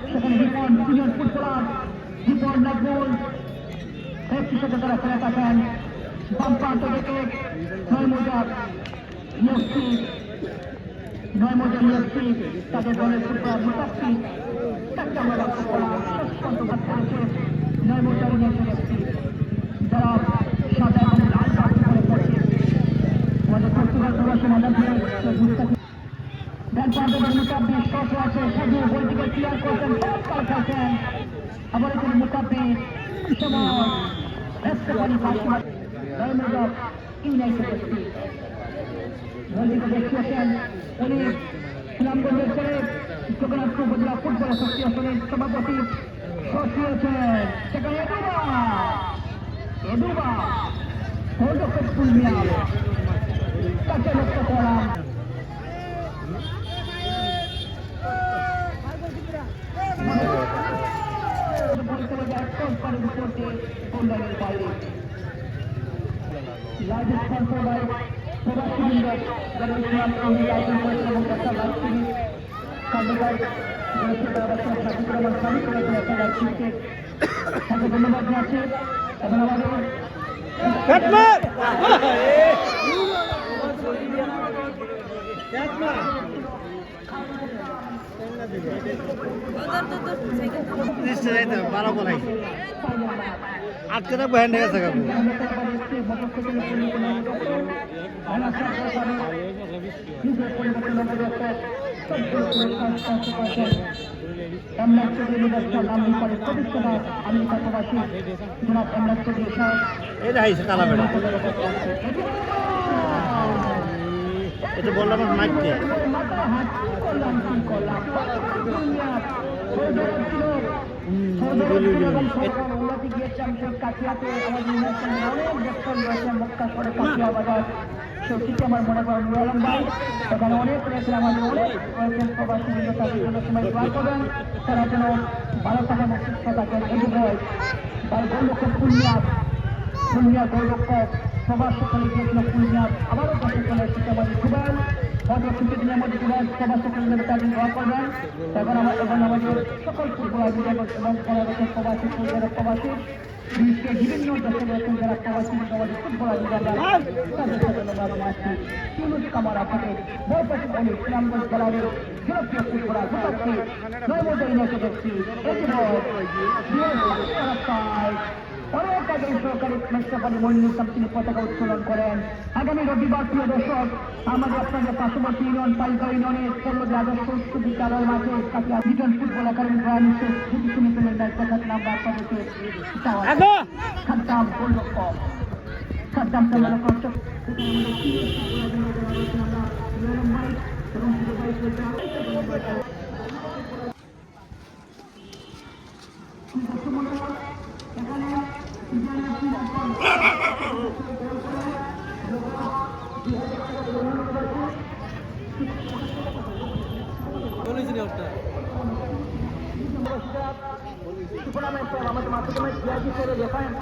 সেখানে Bipon senior footballer Bipon Nazmul একটি সাথে তারা খেলে থাকেন বাম প্রান্ত থেকে নয় মজার ইউএফসি তাদের দলের ফুটবলার মুসাফি চারটা আমরা লক্ষ্য করলাম শেষ পর্যন্ত করেছে নয় মজার ইউএফসি যারা সাদা এবং লাল বাক্স করে পড়ছে আমাদের পর্তুগাল প্রবাসী ম্যাডাম ডান প্রান্তের মুসাফি শট আছে সাজু বল থেকে ক্লিয়ার করছেন চমৎকার খেলছেন আবার এখানে মুসাফি সময় রেস্টে পানি নয় মজার ইউনাইটেড বলদিকে দেখিয়েছেন উনি সুনামগঞ্জের ছেলে জগন্নাথপুর উপজেলা ফুটবল অ্যাসোসিয়েশনের সভাপতি বসিয়েছেন সেখানে এদুবা ফুল মিয়া তাকে লক্ষ্য করলাম ধন্যবাদ জানাচ্ছি এবং আমাদের আজকে তো বহেন হয়ে গেছে এটা বললাম মাইকে সেটিকে আমার মনে করেন নুরালম ভাই সেখানে অনেক রয়েছে আমাদের অনেক রয়েছেন প্রবাসী তাদের জন্য সময় দোয়া করবেন তারা যেন ভালো থাকেন সুস্থ থাকেন এই ভয় তার গোলরক্ষক পুলমিয়া গোলরক্ষক প্রবাসী খেলে গিয়েছিল পুলমিয়া আবারও দেশে চলে এসেছে আমাদের জুবাইল হয়তো কিছু দিনের মধ্যে জুবাইল প্রবাসী খেলে তাদের দোয়া করবেন এখন আমাদের সকল ফুটবলার এবং প্রবাসী প্রবাসী বিশ্বের বিভিন্ন দেশে রয়েছেন যারা প্রবাসী আমাদের ফুটবলার তাদের সাথে জানাচ্ছি ইউনুস কামারা থেকে বরপাশে বলি ইসলামগঞ্জ জেলার জনপ্রিয় ফুটবলার ভূতাক্ষী নয়মোদা ইউনাইটেড এফসি অনেক আগে সরকারি মেট্রোপলি মনিরুল তিনি পতাকা উত্তোলন করেন আগামী রবিবার প্রিয় দর্শক আমাদের আপনাদের পার্শ্ববর্তী ইউনিয়ন পালিকা ইউনিয়নের পল্লবী আদর্শ উচ্চ বিদ্যালয়ের মাঠে কাছে দুজন ফুটবল একাডেমি গ্রামীণ সেমিফাইনাল ম্যাচ দেখাচ্ছেন আমরা আপনাদেরকে খাদ্দাম গোলরক্ষক খাদ্দাম আমাদের মাধ্যমে রেফারেন্স